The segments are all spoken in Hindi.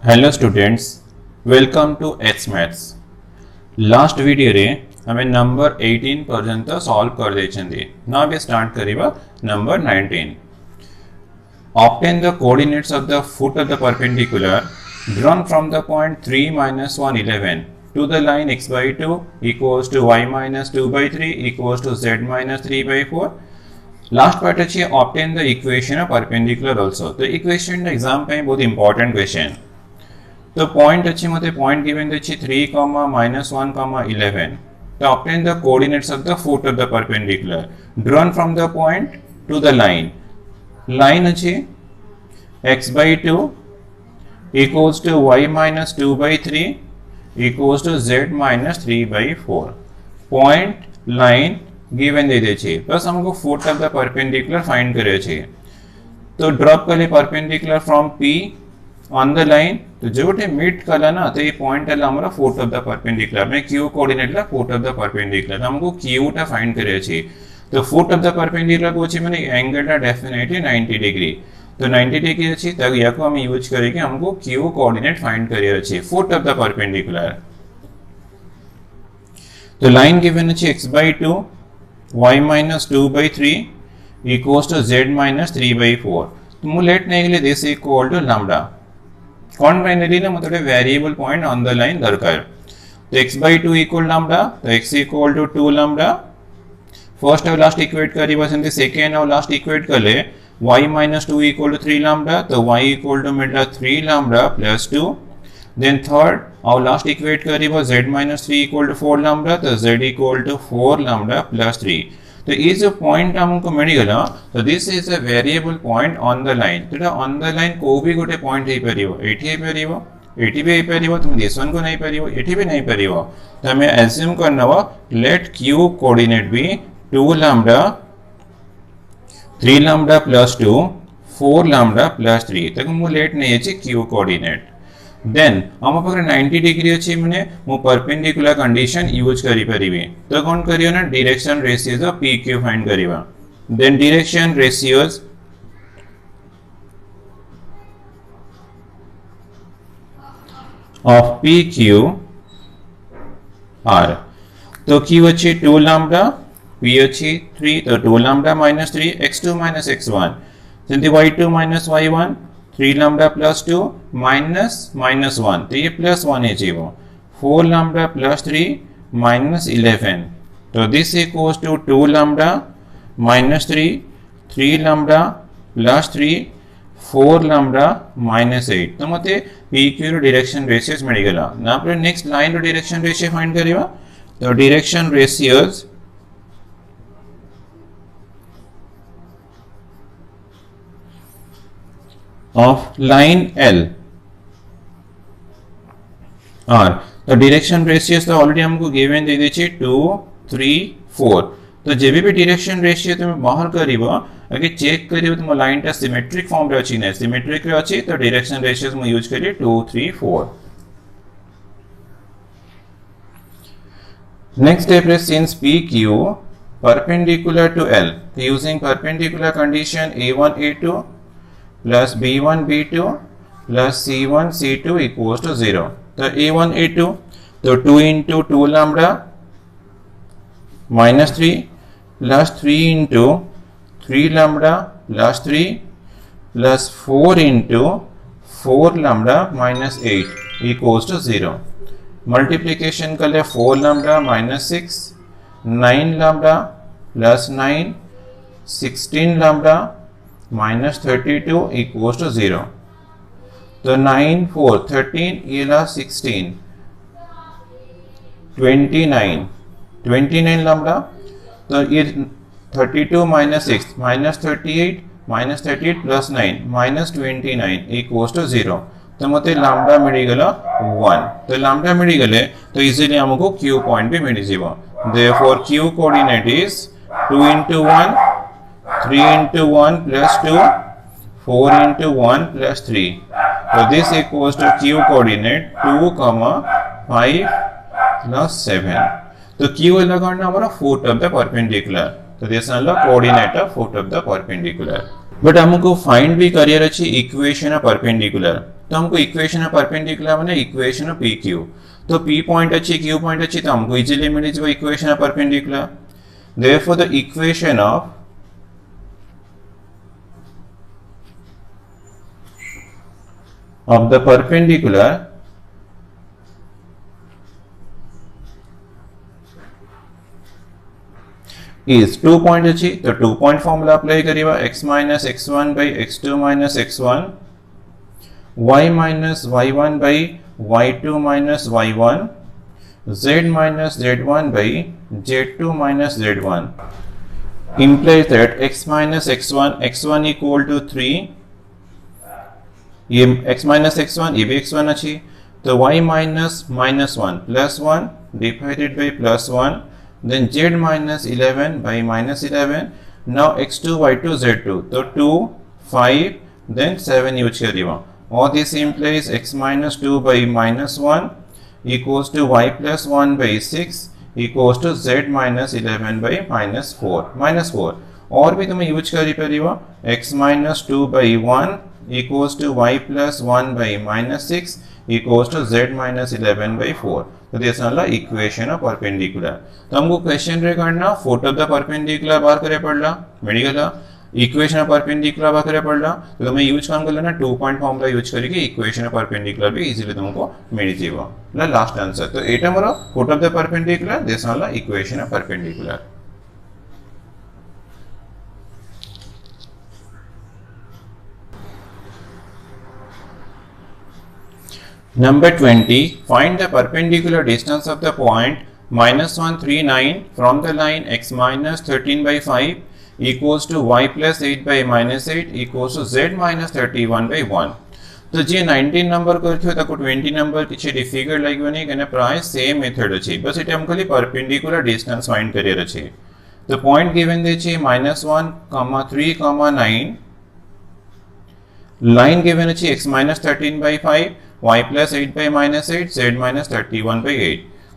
Hello students, welcome to H maths. Last video रे हमें नंबर 18 पर्यंत सॉल्व कर देछंदी। नाउ वी स्टार्ट करिबा number 19। Obtain the coordinates of the foot of the perpendicular drawn from the point 3 minus 1 11 to the line x by 2 equals to y minus 2 by 3 equals to z minus 3 by 4। Last part अच्छी obtain the equation of perpendicular also. तो इक्वेशन एग्जाम पे बहुत इंपॉर्टेंट क्वेश्चन। तो पॉइंट अच्छी मते पॉइंट गिवन अच्छी 3, -1, 11। तो obtain the coordinates of the foot of the perpendicular drawn from the point two the line. Line अच्छी x by 2 equals to y minus 2 by 3 equals to z minus 3 by 4। Point line given दे छे बस हमको foot of the perpendicular find करे छे। तो ड्रॉप करे perpendicular from p on the line. तो जोटे मीट कला ना तो ये पॉइंट है हमारा फुट ऑफ द परपेंडिकुलर में q कोऑर्डिनेट ला फुट ऑफ द परपेंडिकुलर हमको q टा फाइंड करे छे। तो फुट ऑफ द परपेंडिकुलर को छे माने एंगल टा डेफिनेटली 90 डिग्री। तो 90 डिग्री अछि तब या को हम यूज करेंगे हमको q कोऑर्डिनेट फाइंड करे छे फुट ऑफ द परपेंडिकुलर। तो लाइन गिवन अछि x by 2 y minus 2 by 3 equals to z minus 3 by 4। तो मु लेट नहीं गले दिस इक्वल टू लैम्डा कौन फाइनली ना मतलब variable point on the line दरकार। तो x by 2 इक्वल लैम्डा तो x equal to 2 lambda. First और लास्ट इक्वेट करी बस एंड सेकंड और लास्ट इक्वेट कर ले y minus 2 equal to 3 lambda तो y equal to मिला 3 lambda plus 2। then third और लास्ट इक्वेट करी बस z minus 3 equal to 4 lambda तो z equal to 4 lambda plus 3। तो ये जो पॉइंट हमको मिल गला तो this is a variable point on the line. तो ऑन द लाइन को भी गोटे पॉइंट हे परिबो 80 हे परिबो 80 भी हे परिबो तुम दिस वन को नहीं परिबो 80 भी नहीं परिबो। तो हमें एज्यूम करनवा let q coordinate be 2 lambda 3 lambda plus 2 4 lambda plus 3 तक मु लेट नहीं अछि q कोऑर्डिनेट। देन हम पाखरे 90 डिग्री अछि माने मु परपेंडिकुलर कंडीशन यूज करि परिबे। तो कोन करियो ना direction ratios of pq find करिवा। Then direction ratios of pq are. तो q अछि 2 lambda p अच्छी 3 तो 2 lambda minus 3 x2 minus x1 then y2 minus y1 3 lambda plus 2 minus 1 तो ये plus 1 है जी वो 4 lambda plus 3 minus 11 तो this equals to 2 lambda minus 3 lambda plus 3 4 lambda minus 8। तो मते pq रो डायरेक्शन रेशियोज मिल गला ना आपरे नेक्स्ट लाइन रो डायरेक्शन रेशियो फाइंड करिवा। तो direction ratios of line L R। तो डायरेक्शन रेशियोज तो ऑलरेडी हमको गिवन दे दी छे 2 3 4। तो जेबे भी डायरेक्शन रेशियो तुम बाहर करिवो अगर चेक करिवो तो लाइन टा सिमेट्रिक फॉर्म रे अछि ने सिमेट्रिक रे अछि तो डायरेक्शन रेशियोज हम यूज करिए 2 3 4। Next step is since PQ perpendicular to L तो using perpendicular condition A1 A2 plus B1 B2 plus C1 C2 equals to 0। तो A1 A2 तो 2 into 2 lambda minus 3 plus 3 into 3 lambda plus 3 plus 4 into 4 lambda minus 8 equals to 0। Multiplication कर ले 4 lambda minus 6 9 lambda plus 9 16 lambda minus 32 equals to 0। तो 9 4 13 ये ला 16 29 lambda तो ये 32 minus 6 minus 38 minus 38 plus 9 minus 29 equals to 0। तो मते लैम्डा मिली गला 1। तो लैम्डा मिली गले तो इजीली हमको q पॉइंट भी मिल जीवो। Therefore q coordinate is 2 into 1 3 into 1 plus 2 4 into 1 plus 3। so this equals to q coordinate 2, 5 plus 7। तो q लगाना हमारा foot of the perpendicular। तो this is the coordinate of foot of the perpendicular। But हमको फाइंड भी करियर अच्छी इक्वेशन ऑफ परपेंडिकुलर। तो हमको इक्वेशन परपेंडिकुलर माने इक्वेशन पी क्यू तो पी पॉइंट अच्छी क्यू पॉइंट अच्छी तो हमको इजीली मिल जाए equation perpendicular therefore the equation of the perpendicular is 2 point अच्छी तो 2 point formula apply करिएगा x minus x1 by x2 minus x1 y minus y1 by y2 minus y1 z minus z1 by z2 minus z1 implies that x minus x1 equal to 3 ये x माइनस x1 ये भी x1 अच्छी तो y minus -1 plus 1 divided by plus 1 then z minus 11 by minus 11 now x2 y2 z2 तो 2 5 देन 7 यूज करिएगा और this implies x minus 2 by minus 1 equals to y plus 1 by 6 equals to z minus 11 by -4 और भी तुम्हें यूज करी परिएगा x minus 2 by 1 equals to y plus 1 by minus 6 equals to z minus 11 by 4 तो दिस वाला इक्वेशन ऑफ परपेंडिकुलर तो हमको क्वेश्चन रे करना फोट ऑफ द परपेंडिकुलर बाहर करे पड़ला मेडिकल इक्वेशन ऑफ परपेंडिकुलर बाहर करे पड़ला तो तुम्हें यूज काम कर लेना 2 पॉइंट फॉर्मूला यूज करके इक्वेशन ऑफ परपेंडिकुलर भी इजीली तुमको मिल जाएगा लास्ट आंसर तो एटा हमारा फोट ऑफ द परपेंडिकुलर दिस वाला equation of perpendicular Number 20. Find the perpendicular distance of the point minus 139 from the line x minus 13 by 5 equals to y plus 8 by minus 8 equals to z minus 31 by 1. तो जे 19 नंबर करथियो ताको 20 नंबर किछि डिफिकल्ट लागोनी कने प्राय सेम मेथड अछि बस एटा हम खाली परपेंडिकुलर डिस्टेंस फाइंड करियर अछि तो पॉइंट गिवन दे छै -1, 3, 9 लाइन गिवन अछि x minus 13 by 5 y plus 8 by minus 8 z minus 31 by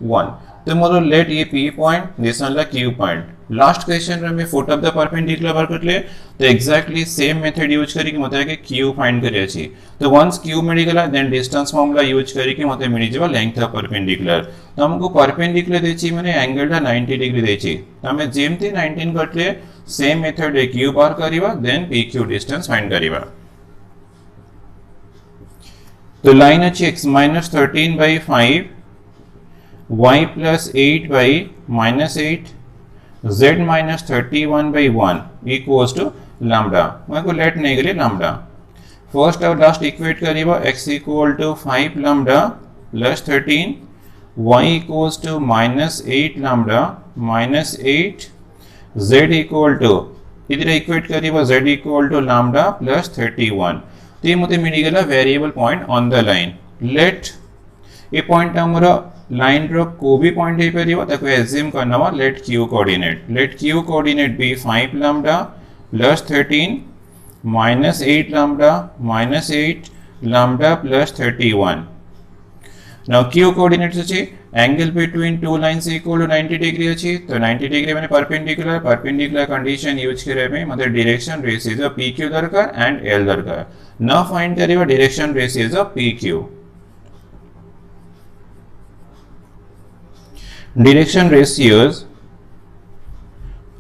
1 तो मोरो लेट ये p पॉइंट दिस वाला q पॉइंट लास्ट क्वेश्चन रे में फुट ऑफ द परपेंडिकुलर बार करले तो एग्जैक्टली सेम मेथड यूज करी कि मते के q फाइंड करे अछि तो वंस q मिल गेला देन डिस्टेंस फार्मूला यूज करी कि मते मिल जेबा लेंथ ऑफ परपेंडिकुलर तो हमको परपेंडिकुलर देछि माने एंगल दा 90 डिग्री देछि तो हमें जेमती 19 करले सेम मेथड रे q बार करिवा देन pq डिस्टेंस फाइंड करिवा तो लाइन अच्छी x minus 13 by 5 y plus 8 by minus 8 z minus 31 by 1 equals to lambda मैं को लेट नहीं करिए lambda फर्स्ट और लास्ट इक्वेट करिएगा x equal to 5 lambda plus 13 y equals to minus 8 lambda minus 8 z equal to इधर इक्वेट करिएगा z equal to lambda plus 31 तो ये मुझे मिल गया variable point on the line let ये पॉइंट हमारा लाइन रो को भी पॉइंट है परियो ताको एज्यूम करना वा let q coordinate be 5 lambda plus 13 minus 8 lambda minus 8 lambda plus 31 now q coordinates अछि angle between two lines equal to 90 degree अछि तो 90 degree माने perpendicular condition यूज करे में मतलब direction ratios of pq दरकार and l दरकार now find करियो direction ratios of pq direction ratios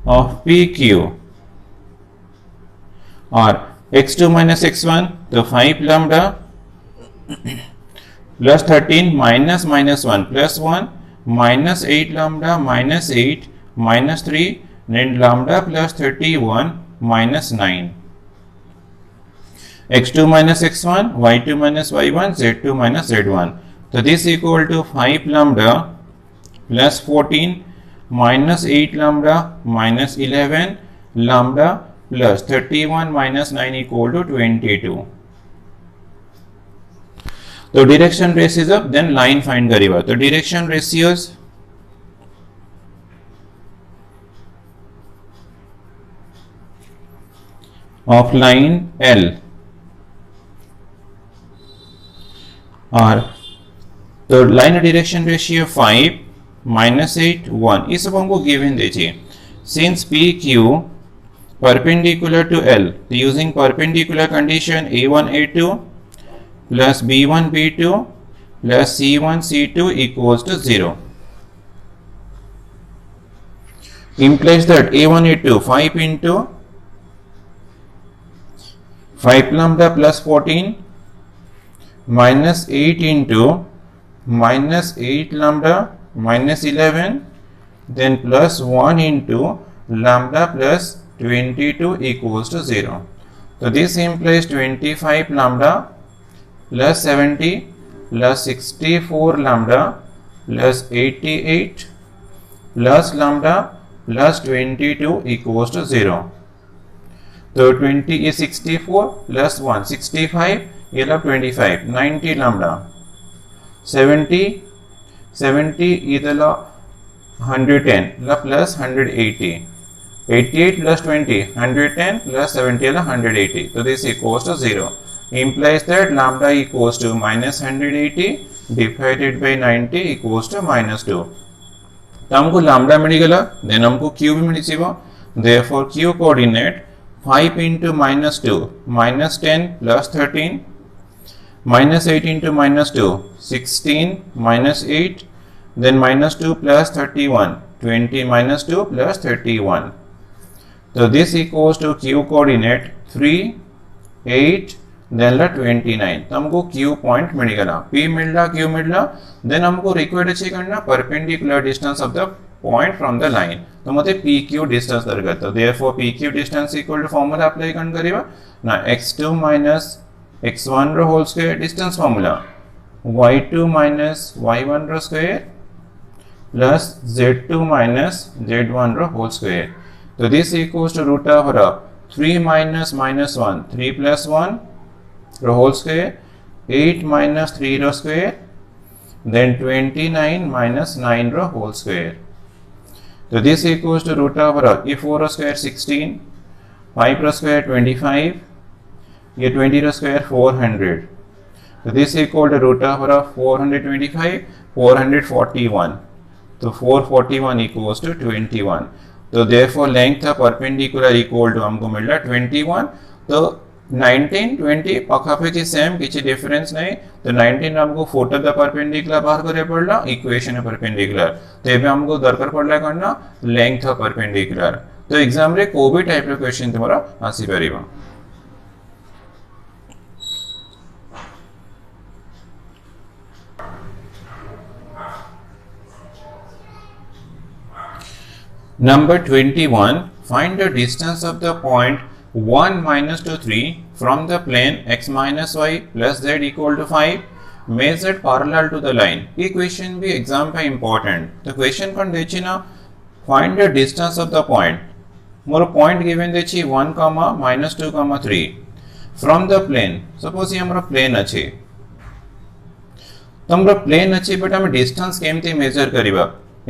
of pq are x2 minus x1 तो 5 lambda plus 13 minus 1 plus 1 minus 8 lambda minus 8 minus 3 then lambda plus 31 minus 9 x2 minus x1 y2 minus y1 z2 minus z1 so this equal to 5 lambda plus 14 minus 8 lambda minus 11 lambda plus 31 minus 9 equal to 22 तो direction ratios of then line find करिवा तो direction ratios of line L और तो लाइन डायरेक्शन रेशियो 5 minus 8 1 इस सब हमको गिवन दीजिए since PQ perpendicular to L using perpendicular condition A1 A2 plus b1 b2 plus c1 c2 equals to 0. Implies that a1 a2 5 into 5 lambda plus 14 minus 8 into minus 8 lambda minus 11 then plus 1 into lambda plus 22 equals to 0. So this implies 25 lambda plus 70 plus 64 lambda plus 88 plus lambda plus 22 equals to 0. So 20 is 64 plus 1 65 is 25 90 lambda 70 is 110 plus 180 88 plus 20 110 plus 70 is 180. So this equals to 0. Implies that lambda equals to minus 180 divided by 90 equals to minus 2. तो हमको लैम्डा मिलगला देन हमको क्यू भी मिल जीवो therefore q coordinate 5 into minus 2 minus 10 plus 13 minus 8 into minus 2 16 minus 8 then minus 2 plus 31 20 minus 2 plus 31. So this equals to q coordinate 3 8 then 29. तो हमको q पॉइंट मिलेगा p मिलला q मिलला देन हमको रिक्वायर्ड अच्छे करना perpendicular distance of the point from the line तो मते pq डिस्टेंस दरगत तो therefore pq distance equal to formula apply करन करिवा ना x2 minus x1 रो whole square distance formula y2 minus y1 रो square plus z2 minus z1 रो होल स्क्वायर तो this equals to root of 3 minus minus 1 3 plus 1 रो होल स्क्वायर 8 minus 3 रो स्क्वायर then 29 minus 9 रो होल स्क्वायर तो this equals to root of ये 4 रो स्क्वायर 16 5 रो स्क्वायर 25 ये 20 रो स्क्वायर 400 तो this equal to root of 425 441 तो 441 इक्वल्स टू 21 तो therefore length of perpendicular equal to हमको मिल रहा 21 तो 19 20 पाखापाखी सेम किसी डिफरेंस नहीं तो 19 हमको फोटो द परपेंडिकुलर बाहर करे पड़ला इक्वेशन परपेंडिकुलर तो एबे हमको दरकार पड़ला करना लेंथ ऑफ परपेंडिकुलर तो एग्जाम रे को भी टाइप रो क्वेश्चन तुम्हारा आसी परिबा Number 21, find the distance of the point 1 minus to 3 from the plane x minus y plus z equal to 5 measured parallel to the line. ये question भी exam पे important. तो question कौन देची ना find the distance of the point. More point given देची 1 comma minus 2 comma 3 from the plane. Suppose ये हमारा plane अच्छे. तो हमारा plane अच्छे but हमें distance केमती measure करीबा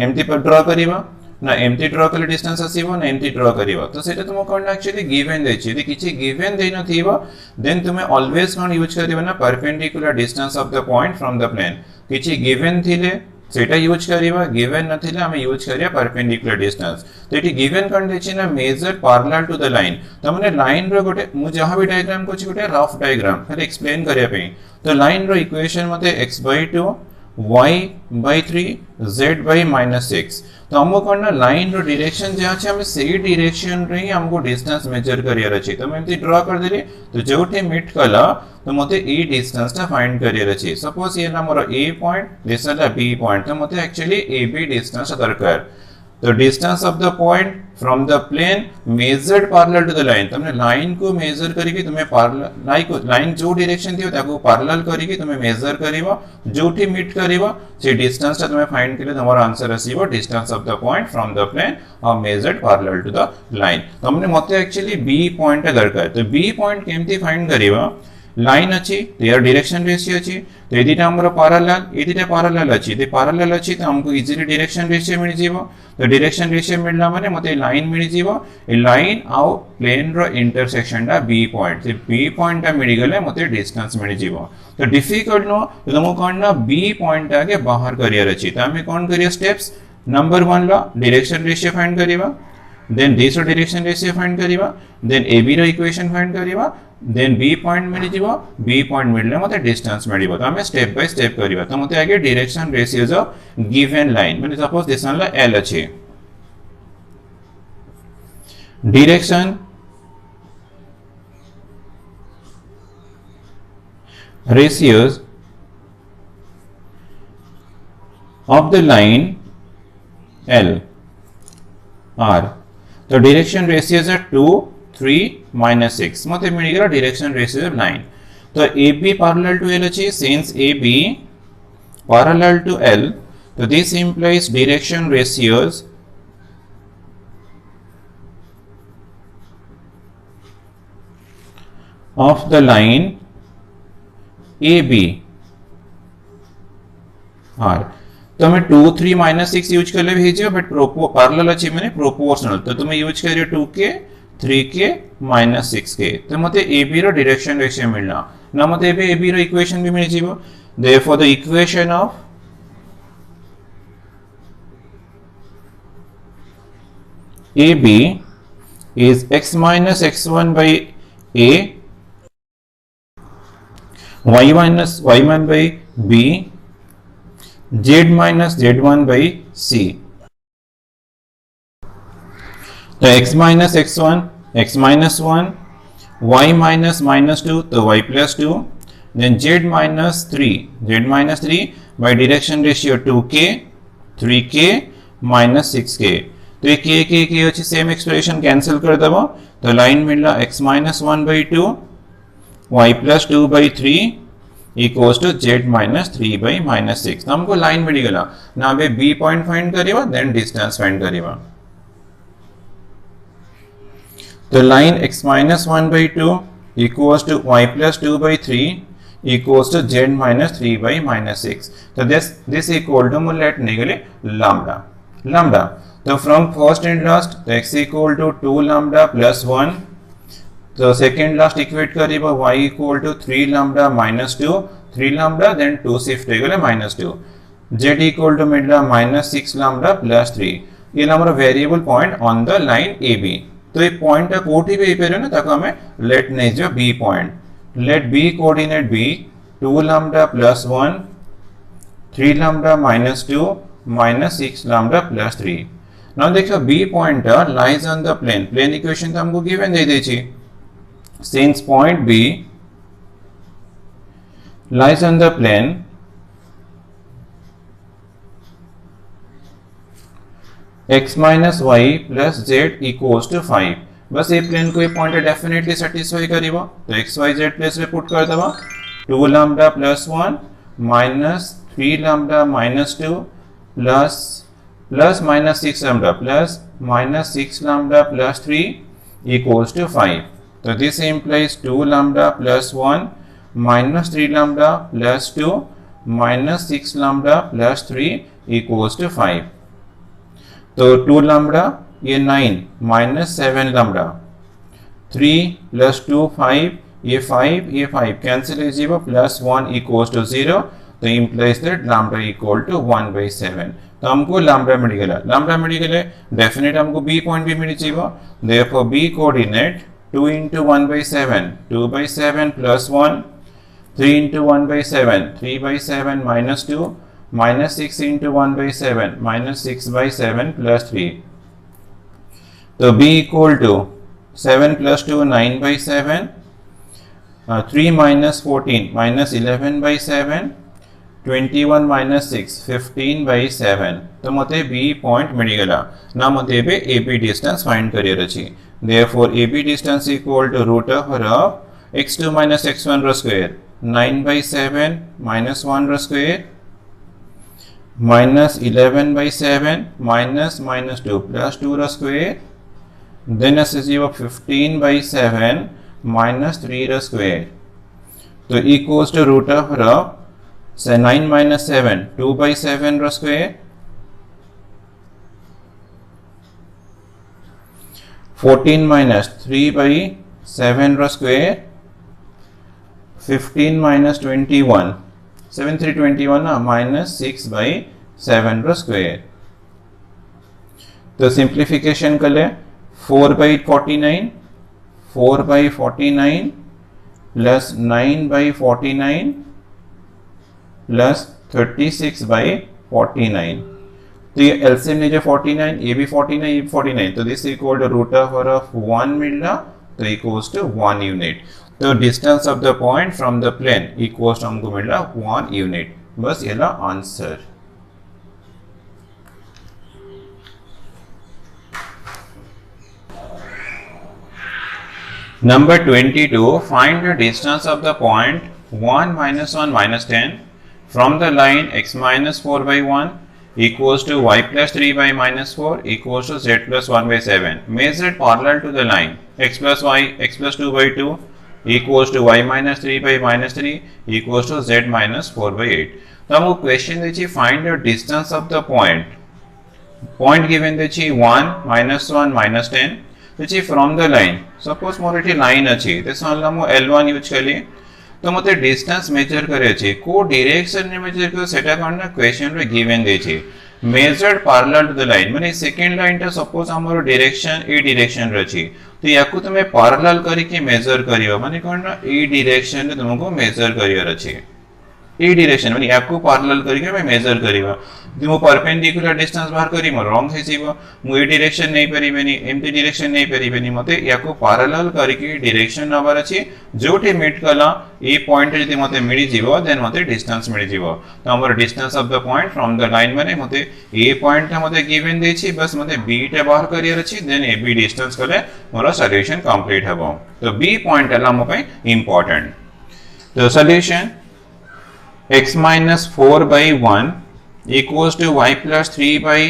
एमती पर draw करीबा ना एमती ड्रॉ कले डिस्टेंस आसीबो ना एमती ड्रॉ करिवो तो सेटा तुम कोन एक्चुअली गिवन देछि यदि किछि गिवन देन थिबो देन तुमे ऑलवेज कोन यूज करिवो ना perpendicular distance of the point from the plane किछि गिवन थिले सेटा यूज करिवो गिवन नथिले हम यूज करिया परपेंडिकुलर डिस्टेंस तो एटी गिवन कोन देछि ना measured parallel to the line त माने लाइन रो गोटे मु जहां भी डायग्राम कोछि गोटे रफ डायग्राम खाली एक्सप्लेन करिया पे तो लाइन रो इक्वेशन मते x/2 y/3 z/-6 तो हमको करना लाइन रो डायरेक्शन जे अछि हम सेही डायरेक्शन रे हमको डिस्टेंस मेजर करियर अछि तो मैं ड्रॉ कर देली तो जोठी मीट कला तो मते ए डिस्टेंस ता फाइंड करियर अछि सपोज ये ना मोर ए point this is the B point तो मते एक्चुअली ए बी डिस्टेंस दरकार तो distance of the point from the plane measured parallel to the line तुमने लाइन को मेजर करिके तुम्हें पैरेलल लाइन जो डायरेक्शन दियो ताको पैरेलल करिके तुम्हें मेजर करिवो जोठी मीट करिवो से डिस्टेंस ता तुम्हें फाइंड करिले तुम्हारा आंसर आसीबो distance of the point from the plane और measured parallel to the line तुमने मते एक्चुअली बी पॉइंट दरकार तो बी पॉइंट केमती फाइंड करिवो लाइन अछि देयर डायरेक्शन रेशियो अछि तो एदिटा हमर पैरेलल एदिटा पैरेलल अछि ते पैरेलल अछि तो हमको इजीली डायरेक्शन रेशियो मिल जीवो तो डायरेक्शन रेशियो मिलला माने मते लाइन मिल जीवो ए लाइन आउ प्लेन रो इंटरसेक्शन दा बी पॉइंट से बी पॉइंट ता मिल गेले मते डिस्टेंस मिल जीवो तो डिफिकल्ट नो तो तुमको करना बी पॉइंट आगे बाहर करियर अछि तो हमें कोन करियो स्टेप्स नंबर 1 ला डायरेक्शन रेशियो फाइंड करिवा then this direction ratio find करिवा then AB रो इक्वेशन फाइंड करिवा देन बी पॉइंट मिल जिवो बी पॉइंट मिलले मते डिस्टेंस मिलिबो तो हमें स्टेप बाय स्टेप करिबा तो मते आगे direction ratios of given line माने सपोज दिस वन ला एल अछि direction ratios of the line L are तो डायरेक्शन रेशियोज are 2 3 minus 6 मते मिलिगला डायरेक्शन रेशियो ऑफ लाइन तो AB parallel to L अछि since AB parallel to L so this implies direction ratios of the line AB are तो मैं 2 3 minus 6 यूज कर ले भेजियो बट पैरेलल अछि माने प्रोपोर्शनल तो तुम यूज करियो 2k 3k minus 6k तो मते AB रो डायरेक्शन रेशियो मिलना ना मते AB रो इक्वेशन भी मिल जिवो therefore the equation of AB is x minus x1 by A y minus y1 by B z minus z1 by C तो x minus x1 x minus 1 y minus minus 2 तो y plus 2 then z minus 3 by direction ratio 2k 3k minus 6k तो ये k अच्छी सेम एक्सप्रेशन कैंसिल कर दबो तो लाइन मिलना x minus 1 by 2 y plus 2 by 3 equals to z minus 3 by minus 6 तो हमको लाइन मिल गला ना बे b पॉइंट फाइंड करिबा देन डिस्टेंस फाइंड करिबा तो line x minus 1 by 2 equals to y plus 2 by 3 equals to z minus 3 by minus 6 तो this equal to let निकले lambda तो from first and last तो x equal to 2 lambda plus 1 तो second last equate करिबा y equal to 3 lambda minus 2 3 lambda then 2 shift हो गले minus 2 z equal to मिलला minus 6 lambda plus 3 ये हमारा variable point on the line AB तो ये पॉइंट कोठी पे पेरे ना तक हमें लेट नहीं जो B point let B coordinate B 2 lambda plus 1 3 lambda minus 2 minus 6 lambda plus 3 now देखो B point lies on the plane equation तो हमको गिवन दे दी थी since point B lies on the plane x minus y plus z equals to 5 बस ये प्लेन को ये पॉइंट डेफिनेटली सैटिस्फाई करिबो तो x y z प्लेस पे पुट कर दबा 2 lambda plus 1 minus 3 lambda minus 2 plus minus 6 lambda plus minus 6 lambda plus 3 equals to 5 तो this implies 2 lambda plus 1 minus 3 lambda plus 2 minus 6 lambda plus 3 equals to 5 तो 2 lambda ये 9 minus 7 lambda 3 plus 2 5 ये 5 cancel कीजिए plus 1 equals to 0 तो implies that lambda equal to 1 by 7 तो हमको lambda मिल गया डेफिनेट हमको b पॉइंट भी मिल चाहिए therefore b coordinate 2 into 1 by 7 2 by 7 plus 1 3 into 1 by 7 3 by 7 minus 2 minus 6 into 1 by 7 minus 6 by 7 plus 3 तो b equal to 7 plus 2 9 by 7 3 minus 14 minus 11 by 7 21 minus 6 15 by 7 तो मते b पॉइंट मिल गला ना मते बे ab डिस्टेंस फाइंड करियर अछि therefore ab distance equal to root over of x2 minus x1 रो स्क्वायर 9 by 7 minus 1 रो square minus 11 by 7 minus 2 plus 2 रो square then as is 15 by 7 minus 3 रो स्क्वायर तो equals to root over of say 9 minus 7 2 by 7 रो स्क्वायर 14 minus 3 by 7 रो स्क्वायर 15 minus 21 7 3 21 ना minus 6 by 7 रो स्क्वायर तो सिंप्लीफिकेशन कर ले 4 by 49 4 by 49 प्लस 9/49 प्लस 36/49। तो ये एलसीएम लीजिए 49, ये भी 49, ये भी 49, तो this equal to root over of 1 मिला, तो इक्वल्स टू 1 यूनिट। तो distance of the point from the plane equals to हमको मिला 1 यूनिट। बस ये ला answer. Number 22, find the distance of the point 1 minus 1 minus 10 from the line x minus 4 by 1 equals to y plus 3 by minus 4 equals to z plus 1 by 7. Measure parallel to the line x plus 2 by 2 equals to y minus 3 by minus 3 equals to z minus 4 by 8. तो हमको क्वेश्चन देखिए find the distance of the point given देखिए 1 minus 1 minus 10 देखिए फ्रॉम द लाइन सपोज मोर एठी लाइन अछि ते सनला मो L1 यूज कली तो मते डिस्टेंस मेजर करे अछि को डायरेक्शन ने मेजर कर सेटा कोन क्वेश्चन रे गिवन दे छी measured parallel to the line माने सेकंड लाइन ता सपोज हमरो डायरेक्शन ए डायरेक्शन रे अछि तो याकू तुमे पैरेलल करी के मेजर करियो माने कोन ए डायरेक्शन रे तुमको मेजर करियर अछि ए डायरेक्शन माने याकू पैरेलल करी के मेजर करियो मो परपेंडिकुलर डिस्टेंस बाहर करी मो रॉन्ग हे जीवो मो ए डायरेक्शन नहीं परिबेनी एमटी डायरेक्शन नहीं परिबेनी मते याको पैरेलल करी के डायरेक्शन नबर अछि जोठी मीट कला ए पॉइंट जति मते मिली जीवो देन मते डिस्टेंस मिली जीवो तो हमर distance of the point from the line माने मते ए पॉइंट मते गिवन दे छी बस मते बी टे बाहर करियर अछि देन ए बी डिस्टेंस कले मोर सॉल्यूशन कंप्लीट हबो तो बी पॉइंट हला मो पे इंपोर्टेंट तो solution x minus 4 by 1 equals to y plus 3 by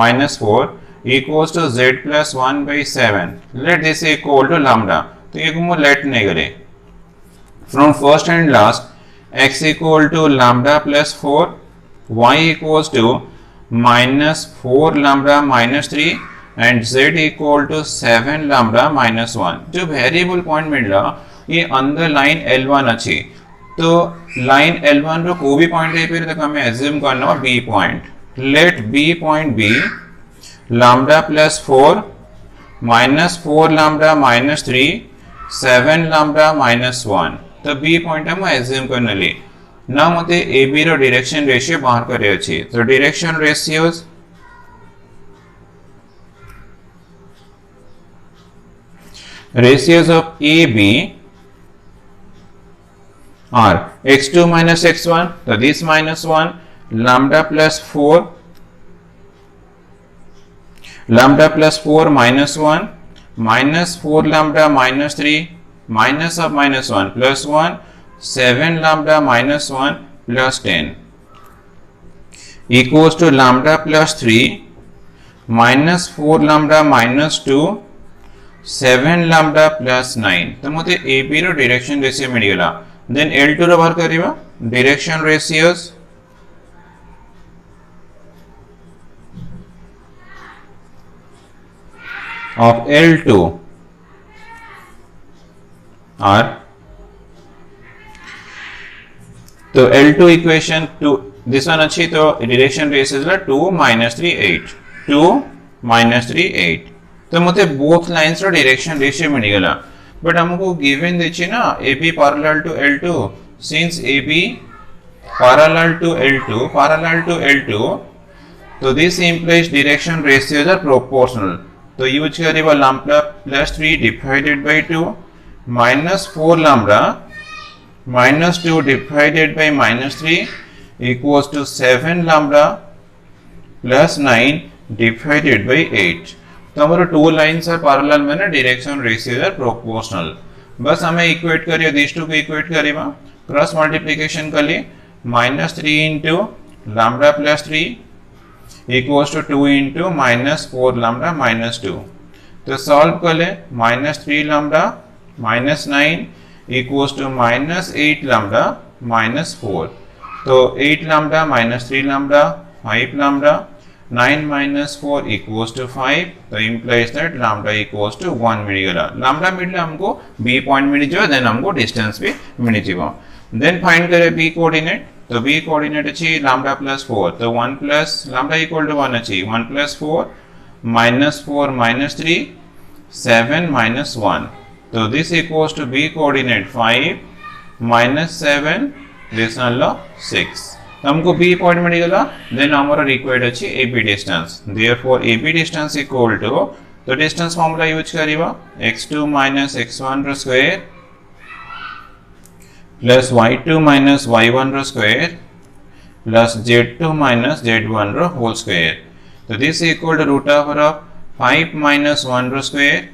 minus 4 equals to z plus 1 by 7. Let this equal to lambda. तो ये को let नहीं करे from first and last x equal to lambda plus 4 y equals to minus 4 lambda minus 3 and z equal to 7 lambda minus 1. जो variable point मिला ये अंदर लाइन L1 अच्छी तो लाइन L1 रो को भी पॉइंट रे फिर तक हमें एज्यूम करना B point let B point B lambda plus 4 minus 4 lambda minus 3 7 lambda minus 1 तो बी पॉइंट हम एज्यूम करने ली ना मते ए बी रो डायरेक्शन रेशियो बाहर करे अछि तो direction ratios of a b are x2 minus x1 so this minus 1 lambda plus 4 minus 1 minus 4 lambda minus 3 minus of minus 1 plus 1 7 lambda minus 1 plus 10 equals to lambda plus 3 minus 4 lambda minus 2 7 lambda plus 9 तो मते ए बी रो डायरेक्शन रेशियो मिल गेला then L2 रो बाहर करिबा direction ratios of L2 are तो L2 इक्वेशन 2 दिस वन अच्छी तो डायरेक्शन रेशियोस ला 2 minus 3 8 2 minus 3 8 तो मते बोथ लाइंस रो डायरेक्शन रेशियो मिल गेला बट हमको गिवन देछि ना AB parallel to L2 since AB parallel to L2 so this implies direction ratios are proportional तो यूज करिबा lambda plus 3 divided by 2 minus 4 lambda minus 2 divided by minus 3 equals to 7 lambda plus 9 divided by 8 तो हमारे टू लाइंस आर पैरेलल में ना डायरेक्शन रेशियोस आर प्रोपोर्शनल बस हमें इक्वेट करियो दिस टू को इक्वेट करिबा क्रॉस मल्टीप्लिकेशन कर लिए -3 into lambda plus 3 equals to 2 into -4 lambda minus 2 तो सॉल्व कर ले -3 lambda -9 equals to -8 lambda -4 तो 8 lambda -3 lambda 5 lambda 9 minus 4 equals to 5 तो implies that lambda equals to 1 मिल गया lambda मिलले हमको b पॉइंट मिल जाओ देन हमको डिस्टेंस भी मिल जाओ देन फाइंड करे b कोऑर्डिनेट तो b कोऑर्डिनेट अछि lambda plus 4 तो 1 plus lambda equal to 1 अछि 1 plus 4 minus 4 minus 3 7 minus 1 तो this equals to B coordinate 5 minus 7 this all 6 हमको b पॉइंट मिलेगा देन हमारा रिक्वायर्ड अछि ab distance therefore ab distance equal to तो डिस्टेंस फार्मूला यूज करिवा x2 minus x1 रो square plus y2 minus y1 रो square plus z2 minus z1 रो होल स्क्वायर तो this equal to root over of 5 minus 1 रो स्क्वायर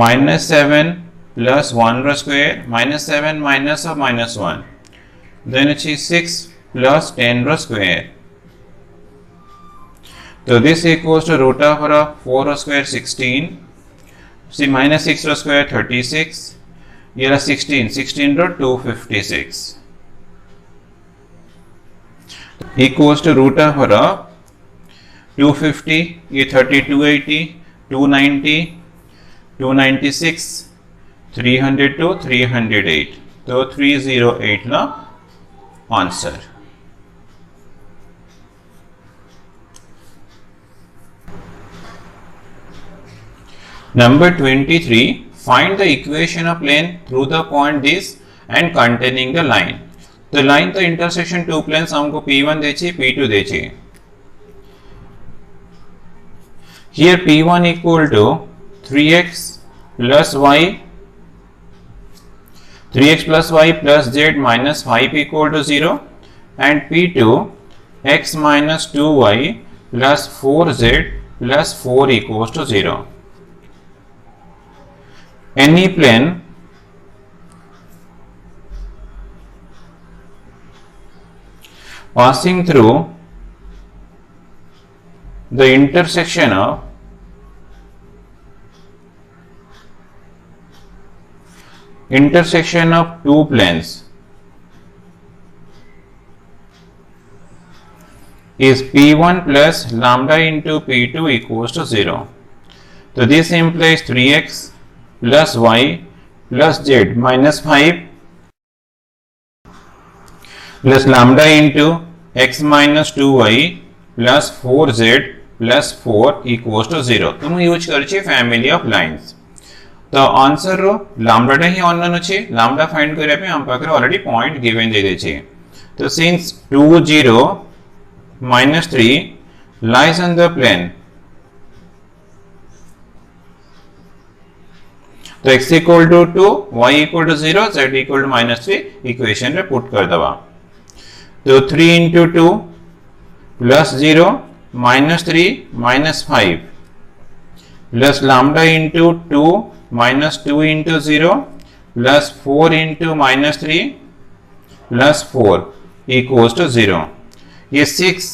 minus 7 plus 1 रो square minus 7 minus of minus 1 then it's 6 plus 10 रो स्क्वायर तो this equals to root over of 4 रो स्क्वायर 16 see minus 6 रो स्क्वायर 36 ये रहा 16 रो 256 equals to root over of 250 ये 3280 290 296 302 308 तो 308 ना answer Number 23 find the equation of plane through the point this and containing the line तो लाइन तो इंटरसेक्शन टू प्लेन्स हमको P1 देची P2 देची here P1 equal to 3x plus y 3x plus y plus z minus 5 equal to 0 and P2 x minus 2y plus 4z plus 4 equals to 0 any plane passing through the intersection of two planes is P1 plus lambda into P2 equals to 0. So this implies 3x plus y plus z minus 5 plus lambda into x minus 2y plus 4z plus 4 equals to 0. तुम यूज करछी फैमिली ऑफ लाइंस तो आंसर रो लैम्बडा ही अननोन अछि लैम्बडा फाइंड करे पे हम पाखरे ऑलरेडी पॉइंट गिवन दे देछि तो since 2 0 minus 3 lies on the plane तो x equal to 2 y equal to 0 z equal to minus 3 equation रे पुट कर दवा तो 3 into 2 plus 0 minus 3 minus 5 plus lambda into 2 minus 2 into 0 plus 4 into minus 3 plus 4 equals to 0 ये 6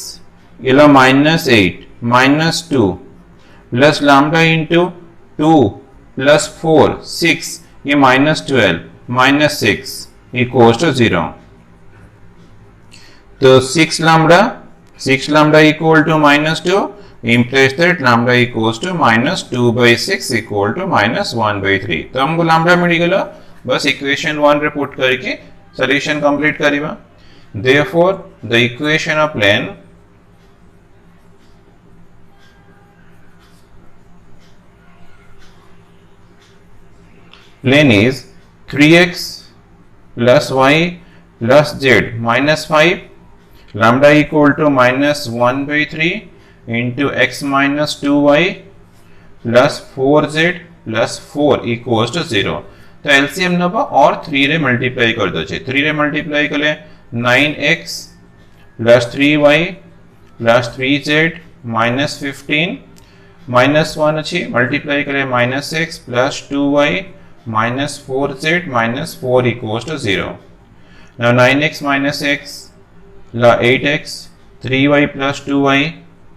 ये minus 8 minus 2 plus lambda into 2 plus 4 6 ये minus 12 minus 6 equals to 0 तो 6 lambda equal to minus 2 implies that lambda equals to minus 2 by 6 equal to minus 1 by 3 तो हमको lambda मिल गया बस इक्वेशन 1 रे पुट करके सॉल्यूशन कंप्लीट करिबा therefore the equation of plane is 3x plus y plus z minus 5 lambda equal to minus 1 by 3 into x minus 2y plus 4z plus 4 equals to 0 तो एलसीएम नबा और 3 रे मल्टीप्लाई कर दो छे 3 रे मल्टीप्लाई कले 9x plus 3y plus 3z minus 15 minus 1 अछि मल्टीप्लाई कले minus x plus 2y minus 4z minus 4 equals to 0 now 9x minus x la 8x 3y plus 2y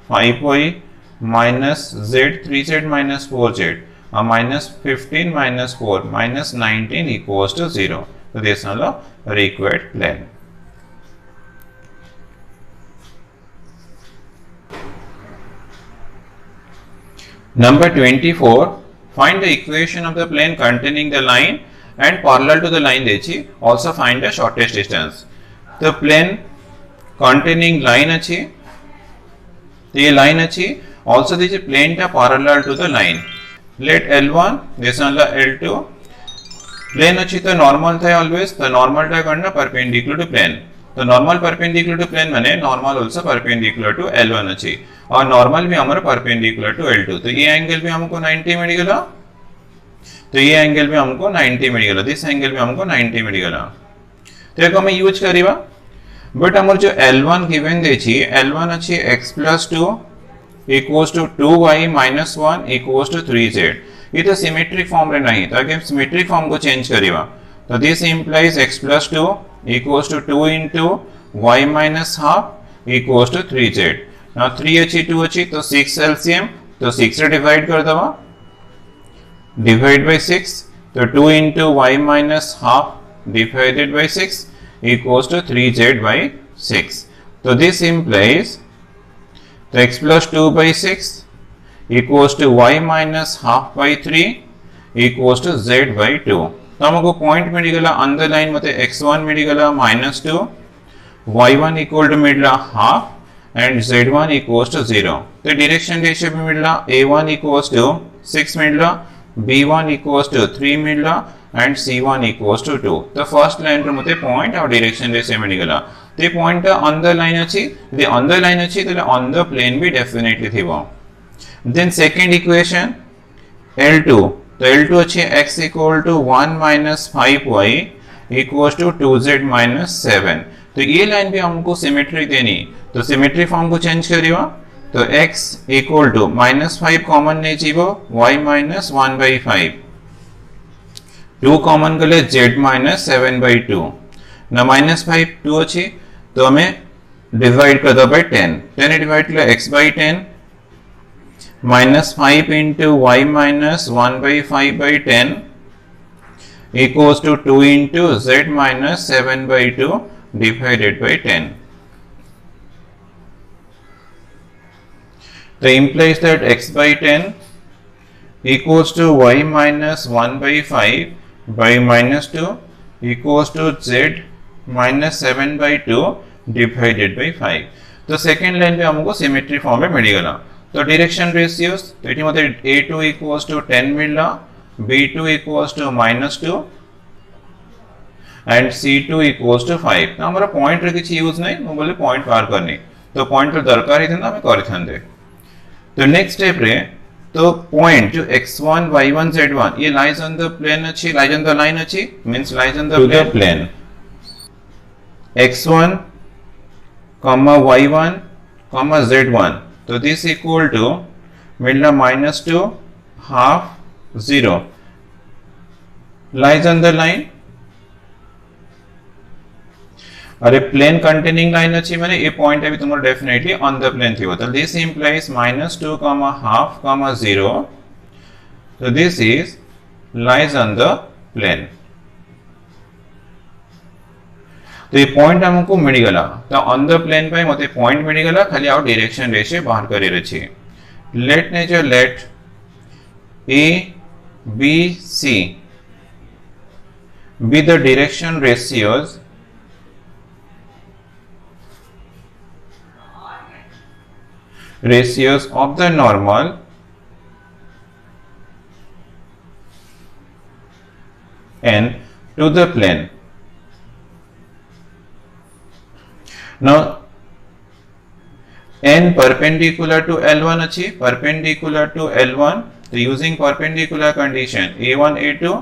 5y minus z 3z minus 4z minus 15 minus 4 minus 19 equals to 0 so this is the required plane number 24 find the equation of the plane containing the line and parallel to the line dechi also find the shortest distance the plane containing line achi तो ये लाइन अच्छी also this plane टा parallel to the line let L1 this वाला L2 प्लेन अच्छी तो नॉर्मल था ऑलवेज तो नॉर्मल टा करना परपेंडिकुलर टू प्लेन तो नॉर्मल परपेंडिकुलर टू प्लेन माने normal also perpendicular to L1 अच्छी और नॉर्मल भी हमारा परपेंडिकुलर टू L2 तो ये एंगल भी हमको 90 मिल गया तो ये एंगल भी हमको 90 मिल गया दिस एंगल भी हमको 90 मिल गया तो याको हमें यूज करिबा बट हमर जो L1 गिवन देछि L1 अच्छी x + 2 equals to 2y - 1 equals to 3z ये तो सिमेट्रिक फॉर्म रे नहीं ताकि हम सिमेट्रिक फॉर्म को चेंज करिबा तो this implies x + 2 equals to 2 into y - half equals to 3z now 3 अच्छी 2 अच्छी तो 6 LCM तो 6 से डिवाइड कर दवा डिवाइड बाय 6 तो 2 into y - half divided by 6 equals to 3z by 6 तो this implies तो x + 2 by 6 equals to y - half by 3 equals to z by 2 तो हमको पॉइंट मिल गया अंदर लाइन मते x1 मिल गया -2 y1 इक्वल टू मिल रहा half and z1 equals to 0 तो डायरेक्शन रेशियो भी मिल रहा a1 इक्वल्स टू 6 मिल रहा b1 इक्वल्स टू 3 मिल रहा एंड c1 इक्वल्स टू 2 तो फर्स्ट लाइन रो मते पॉइंट और डायरेक्शन रेशियो मिल गला ते पॉइंट अंदर लाइन अछि दे अंदर लाइन अछि तो ऑन द प्लेन भी डेफिनेटली थिबो देन सेकंड इक्वेशन L2 तो L2 अच्छी x equal to 1 - 5y equals to 2z - 7 तो ये लाइन भी हमको सिमेट्री देनी तो सिमेट्री फॉर्म को चेंज करियो तो x इक्वल टू -5 कॉमन ने जीवो y - 1/5 2 कॉमन गले z - 7/2 ना -5 2 अच्छी तो हमें डिवाइड कर दो बाय 10 10 डिवाइड कर x/10 -5 into y - 1/5/10 equals to 2 into z - 7/2 divided by 10 so implies that x/10 equals to y - 1/5 by -2 equals to z - 7/2 divided by 5 तो सेकंड लाइन पे हमको सिमेट्री फॉर्म में मिल गया तो डायरेक्शन रेशियोस तो एटी मते a2 equals to 10 मिलला b2 equals to -2 and c2 equals to 5 ना हमारा पॉइंट रे किछि यूज नहीं मैं बोले पॉइंट पार करनी तो पॉइंट दरकार ही था मैं करथांदे तो नेक्स्ट स्टेप रे तो पॉइंट जो x1 y1 z1 ये लाइज ऑन द प्लेन अच्छी लाइज ऑन द लाइन अच्छी means lies on the plane x1 y1 z1 तो दिस इक्वल टू मिलना -2 half 0 lies on the line अरे प्लेन कंटेनिंग लाइन अच्छी माने ये पॉइंट अभी तुम्हारा डेफिनेटली ऑन द प्लेन थी तो दिस इंप्लाइज -2 हाफ 0 तो this is lies on the plane तो ये पॉइंट हमको मिल गला तो ऑन द प्लेन पे मते पॉइंट मिल गला खाली आउट डायरेक्शन रेशियो बाहर करे रछि लेट ने जो late a b c be the direction ratios of the normal and to the plane now n perpendicular to L1 अच्छी perpendicular to L1 तो using perpendicular condition a1 a2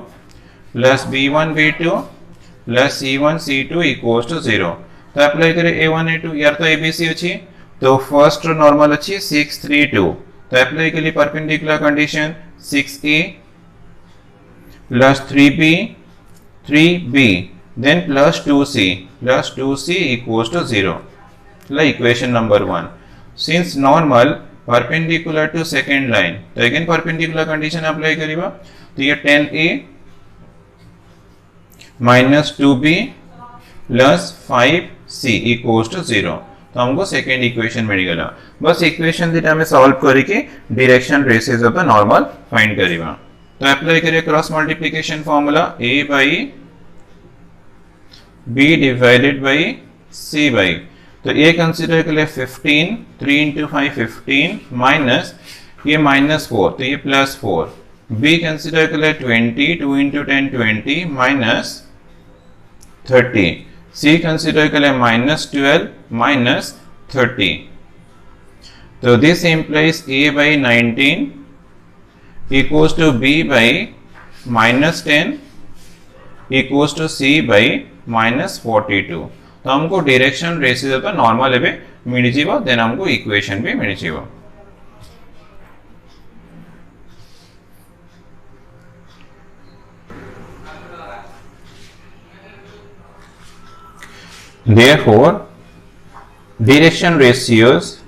plus b1 b2 plus c1 c2 equals to 0 तो अप्लाई करें a1 a2 यार तो abc अच्छी तो फर्स्ट नॉर्मल अच्छी 6 3 2 तो अप्लाई के लिए perpendicular condition 6a plus 3b 3b then plus 2c equals to 0 like equation number 1 since normal perpendicular to second line तो again perpendicular condition apply करिबा तो ये 10a minus 2b plus 5c equals to 0 तो हमको सेकेंड इक्वेशन मिल गला बस इक्वेशन दिटा में सॉल्व करके direction ratios of the normal find करिबा तो अप्लाई करिए cross multiplication formula a by b divided by c by तो ये कंसीडर कर ले 15 3 into 5 15 माइनस ये -4 तो ये +4 B consider करें 20, 2 into 10 20 minus 30. C consider करें minus 12 minus 30. So this implies A by 19 equals to B by minus 10 equals to C by minus 42. तो हमको डायरेक्शन रेशियो पर नॉर्मल एबे मिल जीवो, देन हमको इक्वेशन भी मिल जीवो. Therefore, direction ratios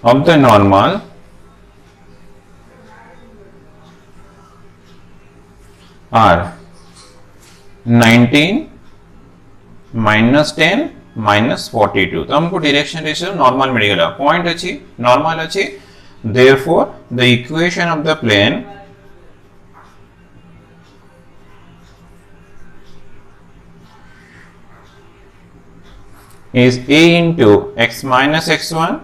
of the normal are 19 minus 10 minus 42. तो हमको डायरेक्शन रेशियो नॉर्मल मिल गया, पॉइंट अच्छी नॉर्मल अच्छी. Therefore, the equation of the plane is A into x minus x1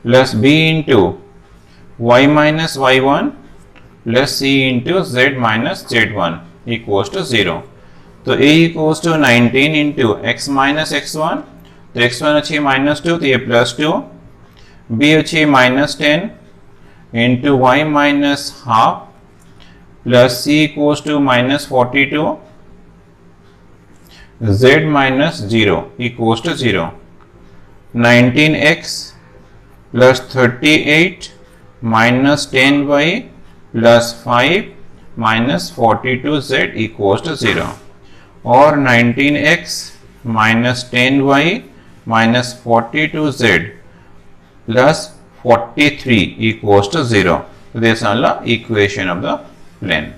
plus B into y minus y1 plus C into z minus z1 equals to 0. तो A equals to 19 into x minus x1, तो x1 अच्छी minus 2, तो ये plus 2, B अच्छी minus 10 into y minus half plus C equals to minus 42, z minus 0 equals to 0. 19x plus 38 minus 10y plus 5 minus 42z equals to 0. और 19x minus 10y minus 42z plus 43 equals to 0. So this is the equation of the plane.